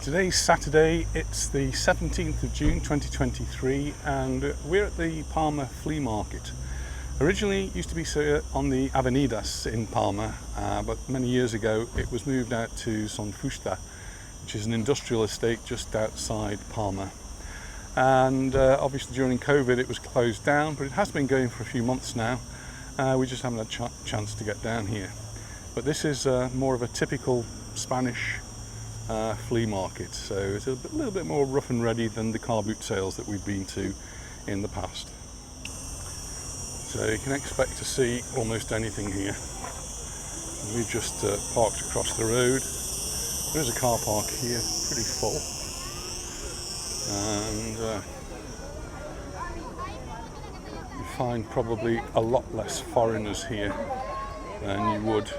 Today's Saturday, it's the 17th of June 2023 and we're at the Palma flea market. Originally it used to be on the Avenidas in Palma, but many years ago it was moved out to Son Fuster, which is an industrial estate just outside Palma. And obviously during COVID it was closed down, but it has been going for a few months now. We just haven't had a chance to get down here. But this is more of a typical Spanish flea market, so it's a little bit more rough and ready than the car boot sales that we've been to in the past. So you can expect to see almost anything here. We've just parked across the road. There's a car park here, pretty full, and you find probably a lot less foreigners here than you would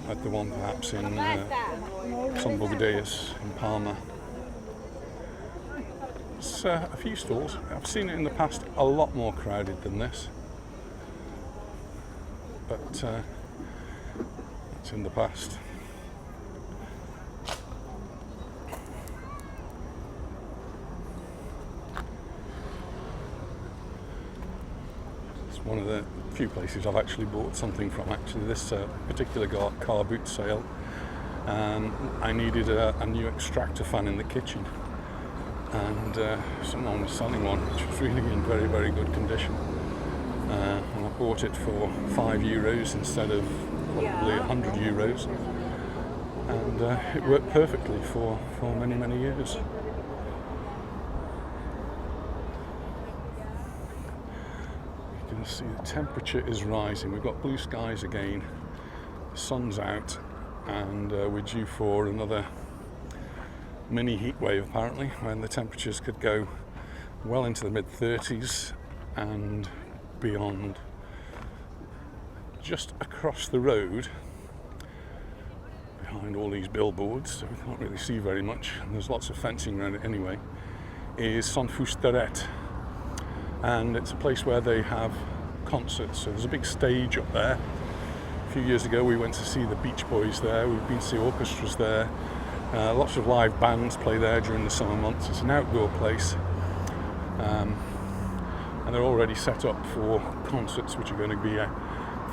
at the one perhaps in Son Baleares in Palma. It's a few stalls. I've seen it in the past a lot more crowded than this, but it's in the past. One of the few places I've actually bought something from. Actually, this particular car boot sale, I needed a new extractor fan in the kitchen, and someone was selling one which was really in very, very good condition, and I bought it for €5 instead of probably €100, and it worked perfectly for many, many years. See, the temperature is rising. We've got blue skies again, the sun's out, and we're due for another mini heat wave apparently, when the temperatures could go well into the mid-30s and beyond. Just across the road, behind all these billboards, so we can't really see very much, and there's lots of fencing around it anyway, is Son Fuster, and it's a place where they have concerts. So there's a big stage up there. A few years ago we went to see the Beach Boys there. We've been to see orchestras there. Lots of live bands play there during the summer months. It's an outdoor place, and they're already set up for concerts which are going to be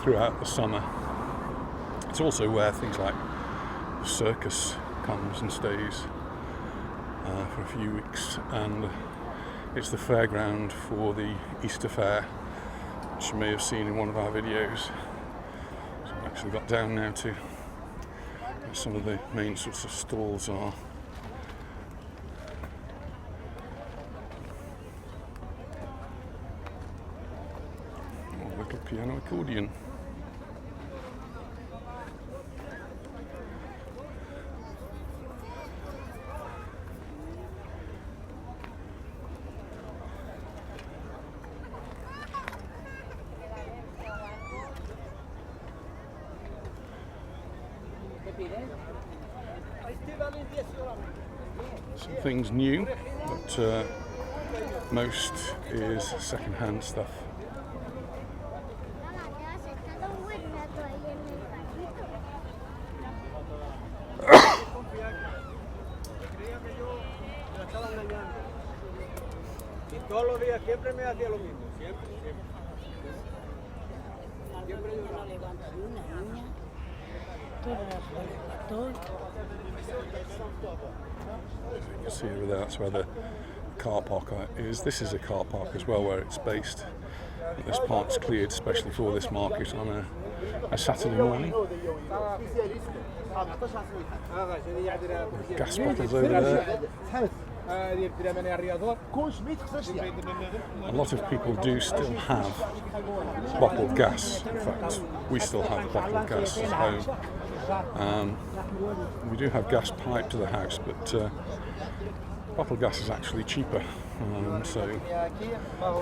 throughout the summer. It's also where things like the circus comes and stays for a few weeks, and it's the fairground for the Easter Fair, which you may have seen in one of our videos. So I've actually got down now to where some of the main sorts of stalls are. Oh, little piano accordion. Some things new, but most is second-hand stuff. You can see over there, that's where the car park is. This is a car park as well where it's based. This park's cleared especially for this market on a Saturday morning. Gas bottles over there. A lot of people do still have bottled gas. In fact, we still have bottled gas at home. We do have gas piped to the house, but bottled gas is actually cheaper, so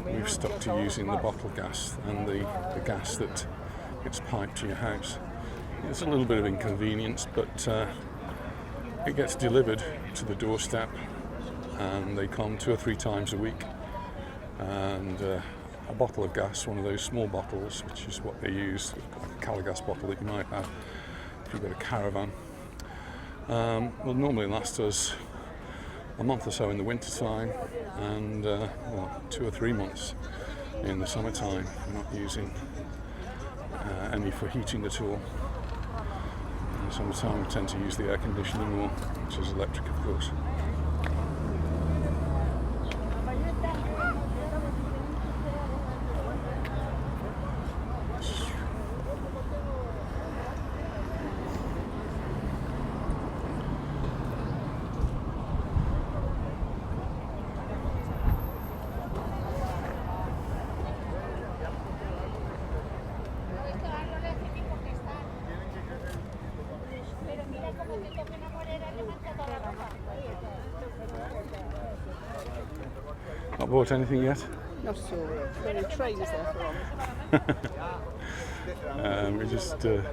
we've stuck to using the bottled gas and the gas that gets piped to your house. It's a little bit of inconvenience, but it gets delivered to the doorstep, and they come 2 or 3 times a week, and a bottle of gas, one of those small bottles, which is what they use, like a Calagas bottle that you might have if you've got a caravan, will normally last us a month or so in the winter time, and 2 or 3 months in the summertime. We're not using any for heating at all. In the summertime we tend to use the air conditioning more, which is electric of course. Not bought anything yet? Not at all. There are trainers there for We're just on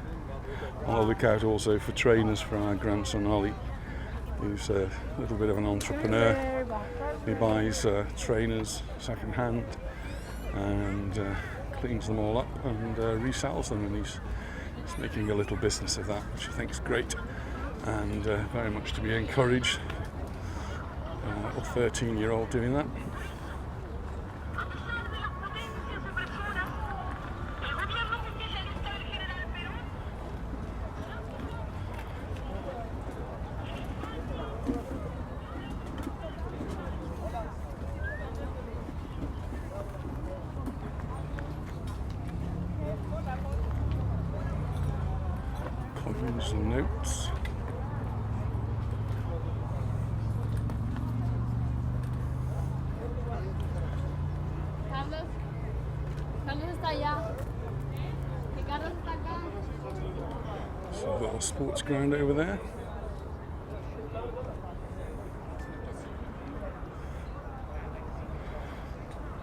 the lookout also for trainers for our grandson Ollie, who's a little bit of an entrepreneur. He buys trainers second hand and cleans them all up and resells them, and he's making a little business of that, which I think is great and very much to be encouraged. A 13-year-old doing that. Coins and notes. So we've got a sports ground over there.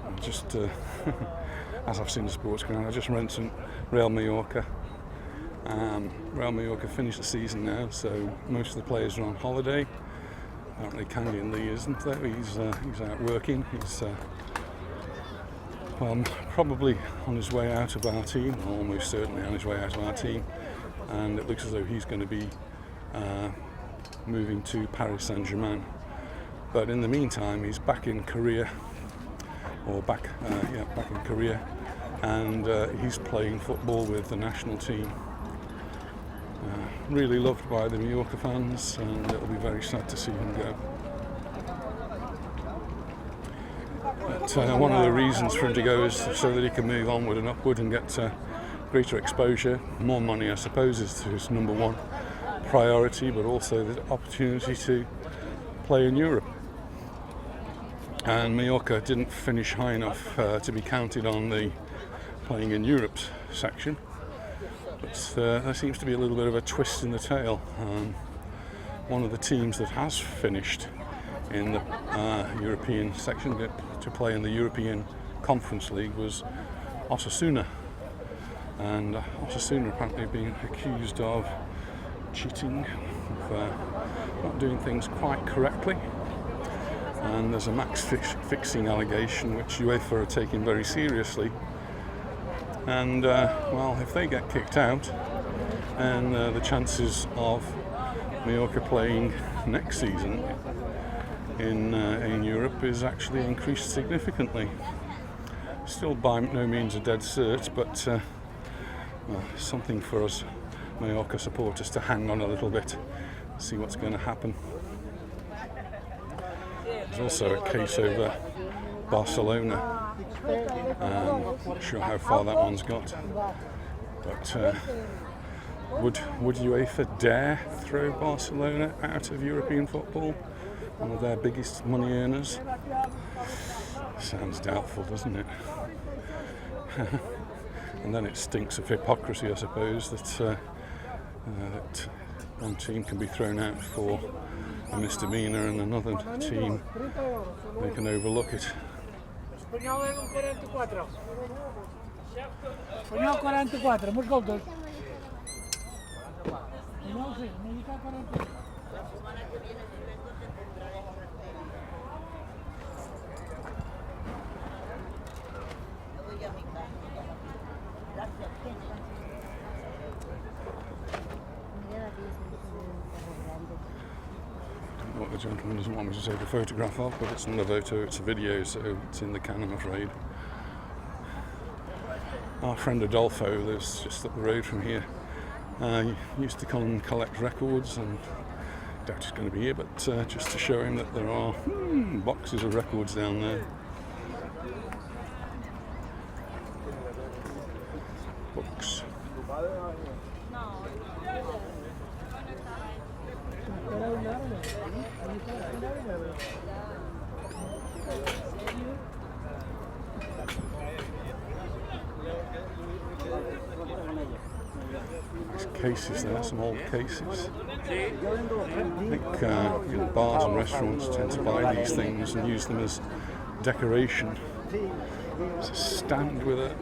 And just as I've seen the sports ground, I just went to Real Mallorca. Real Mallorca finished the season now, so most of the players are on holiday. Apparently Candy and Lee isn't though, he's out working. He's probably on his way out of our team, or almost certainly on his way out of our team, and it looks as though he's going to be moving to Paris Saint-Germain. But in the meantime he's back in Korea, back in Korea, and he's playing football with the national team. Really loved by the Mallorca fans, and it'll be very sad to see him go. But one of the reasons for him to go is so that he can move onward and upward and get greater exposure. More money, I suppose, is his number one priority, but also the opportunity to play in Europe. And Mallorca didn't finish high enough to be counted on the playing in Europe section. But there seems to be a little bit of a twist in the tail. One of the teams that has finished in the European section to play in the European Conference League was Osasuna. And Osasuna apparently being accused of cheating, of not doing things quite correctly. And there's a match fixing allegation which UEFA are taking very seriously. And if they get kicked out, then the chances of Mallorca playing next season in Europe is actually increased significantly. Still by no means a dead cert, but something for us Mallorca supporters to hang on a little bit, see what's going to happen. There's also a case over Barcelona. Not sure how far that one's got, but would UEFA dare throw Barcelona out of European football, one of their biggest money earners? Sounds doubtful, doesn't it? And then it stinks of hypocrisy, I suppose, that one team can be thrown out for a misdemeanor and another team, they can overlook it. what the gentleman doesn't want me to take a photograph of, but it's not a photo, it's a video, so it's in the can, I'm afraid. Our friend Adolfo lives just up the road from here. He used to come and collect records, and I doubt he's going to be here, but just to show him that there are boxes of records down there. Books. There's cases there, some old cases. I think bars and restaurants tend to buy these things and use them as decoration. There's a stand with a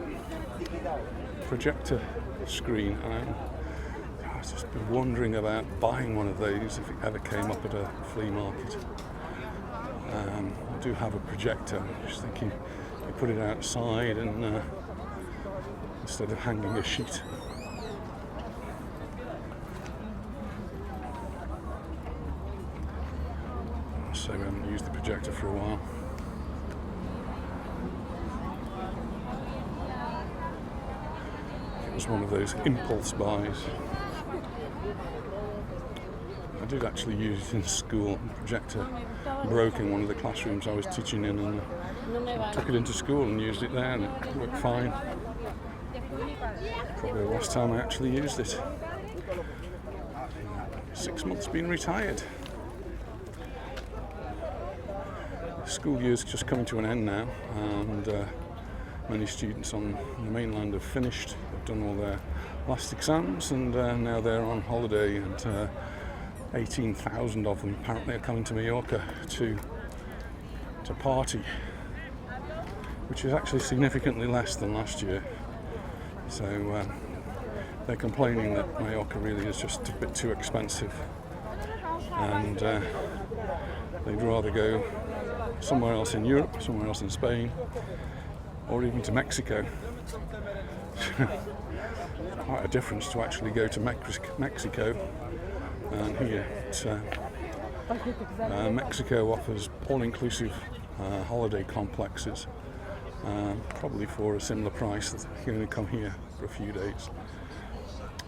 projector screen, and I've just been wondering about buying one of those if it ever came up at a flea market. I do have a projector. I'm just thinking you put it outside and instead of hanging a sheet. So we haven't used the projector for a while. It was one of those impulse buys. I did actually use it in school. The projector broke in one of the classrooms I was teaching in, and I took it into school and used it there, and it worked fine. Probably the last time I actually used it. 6 months been retired. School year's just coming to an end now, and many students on the mainland have finished, have done all their last exams, and now they're on holiday, and 18,000 of them apparently are coming to Mallorca to party, which is actually significantly less than last year. So they're complaining that Mallorca really is just a bit too expensive, and they'd rather go somewhere else in Europe, somewhere else in Spain, or even to Mexico. Quite a difference to actually go to Mexico and here. Mexico offers all-inclusive holiday complexes, probably for a similar price that you're going to come here for a few days.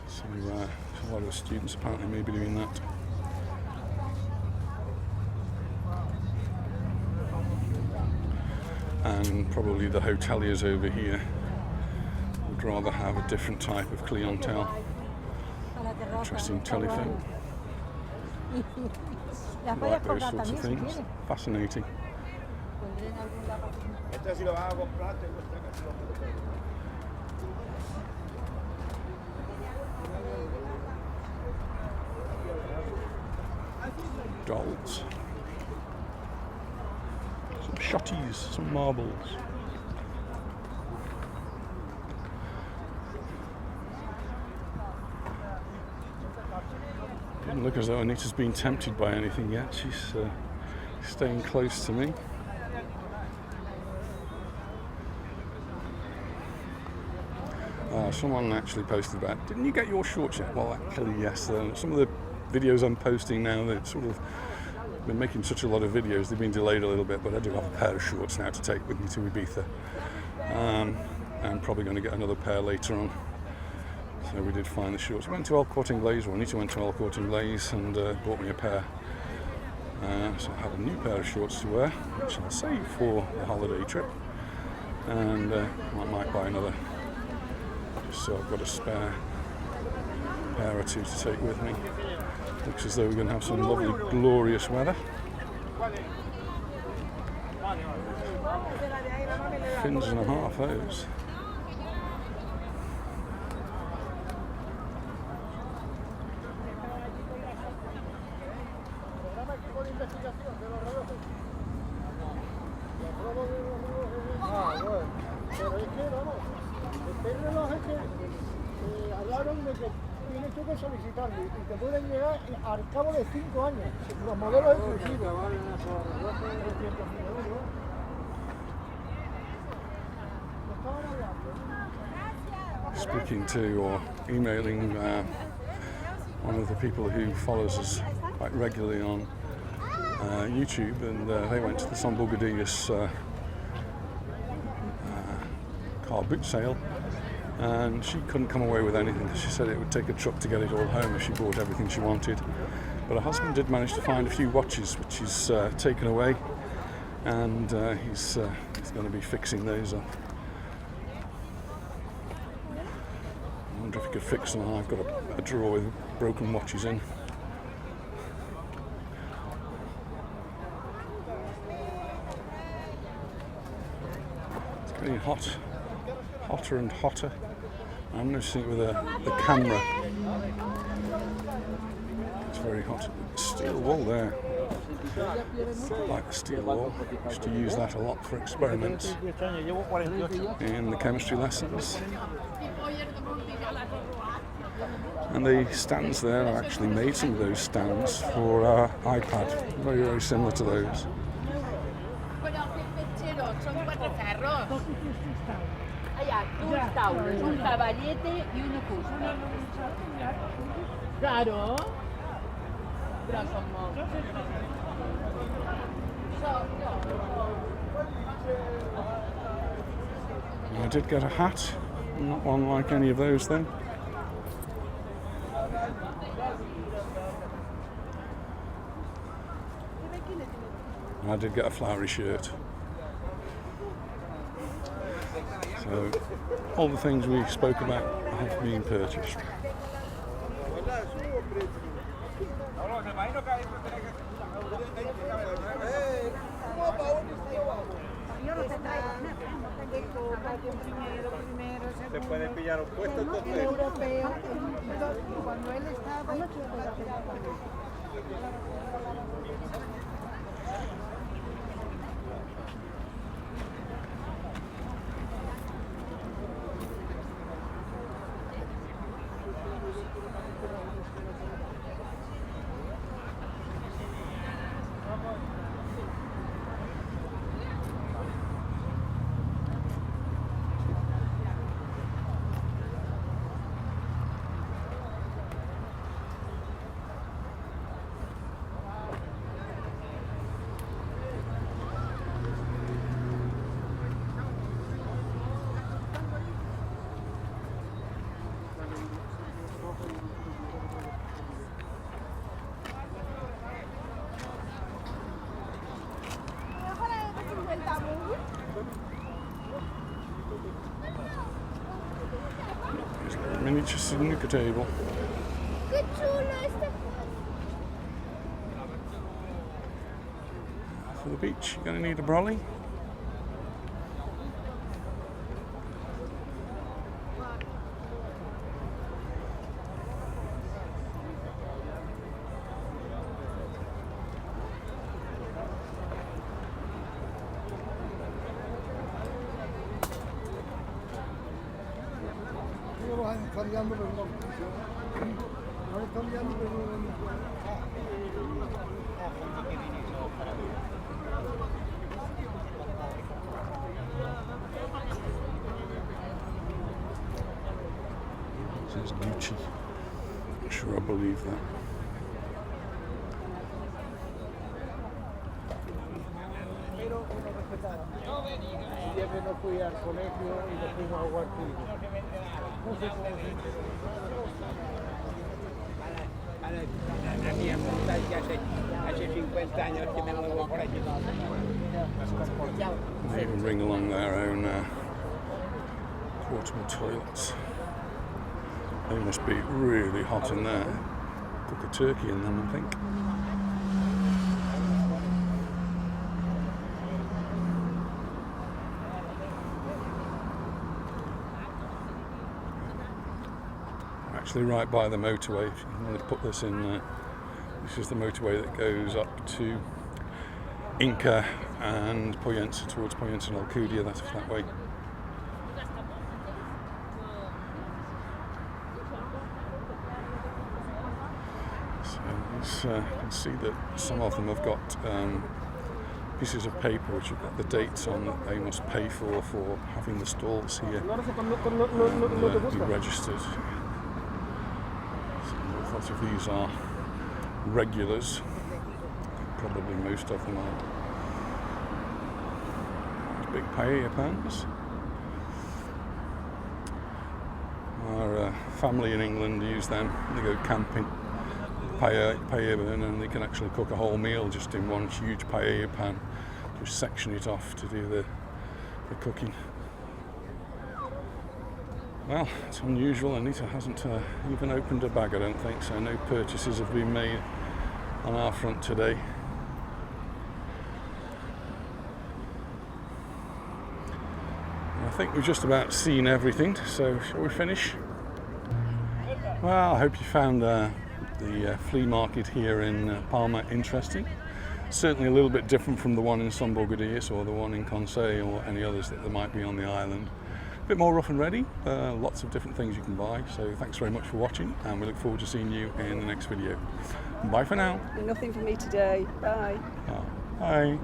So a lot of students apparently may be doing that. And probably the hoteliers over here would rather have a different type of clientele. Interesting telephone. I like those sorts of things. Fascinating. Dolls. Some shotties, some marbles. Doesn't look as though Anita's been tempted by anything yet. She's staying close to me. Someone actually posted about, didn't you get your shorts yet? Well, actually, yes. Some of the videos I'm posting now, they've sort of been making such a lot of videos, they've been delayed a little bit, but I do have a pair of shorts now to take with me to Ibiza. I'm probably going to get another pair later on. So we did find the shorts. We went to El Corte Inglés, or Anita went to El Corte Inglés and bought me a pair. So I have a new pair of shorts to wear, which I'll save for the holiday trip. And I might buy another, just so I've got a spare pair or two to take with me. Looks as though we're going to have some lovely, glorious weather. Fins and a half, those. Speaking to or emailing one of the people who follows us quite regularly on YouTube, and they went to the Son Fuster car boot sale, and she couldn't come away with anything because she said it would take a truck to get it all home if she bought everything she wanted. But her husband did manage to find a few watches which he's taken away, and he's going to be fixing those up. I wonder if he could fix them. I've got a drawer with broken watches in. It's getting hotter and hotter. I'm noticing it with the camera. It's very hot. Steel wall there. Like the steel wall. Used to use that a lot for experiments in the chemistry lessons. And the stands there, I actually made some of those stands for our iPad. Very, very similar to those. I did get a hat, not one like any of those then. And I did get a flowery shirt. So all the things we spoke about have been purchased. Se puede pillar un puesto entonces. Cuando él estaba Miniature snooker table. For the beach, you're going to need a brolly. cambiando per una non è cambiando per una Says Gucci. I'm sure I believe that. Siempre no fui al colegio y no fuimos a jugar fútbol. No sé cómo La mia montagna hace 50 años que me muevo por aquí. They even bring along their own portable toilets. They must be really hot in there. Cook a turkey in them, I think. Actually right by the motorway. If you want to put this in, this is the motorway that goes up to Inca and Poyensa, towards Poyensa and Alcudia, that's that way. So these, you can see that some of them have got pieces of paper which have got the dates on that they must pay for having the stalls here and be registered. Lots of these are regulars, probably most of them are. These big paella pans. Our family in England use them. They go camping, paella pan, and they can actually cook a whole meal just in one huge paella pan. Just section it off to do the cooking. Well, it's unusual. Anita hasn't even opened a bag, I don't think, so no purchases have been made on our front today. I think we've just about seen everything, so shall we finish? Well, I hope you found the flea market here in Palma interesting. Certainly a little bit different from the one in Son Fuster or the one in Consell or any others that there might be on the island. A bit more rough and ready, lots of different things you can buy, so thanks very much for watching, and we look forward to seeing you in the next video. Bye for now. Nothing for me today. Bye. Bye.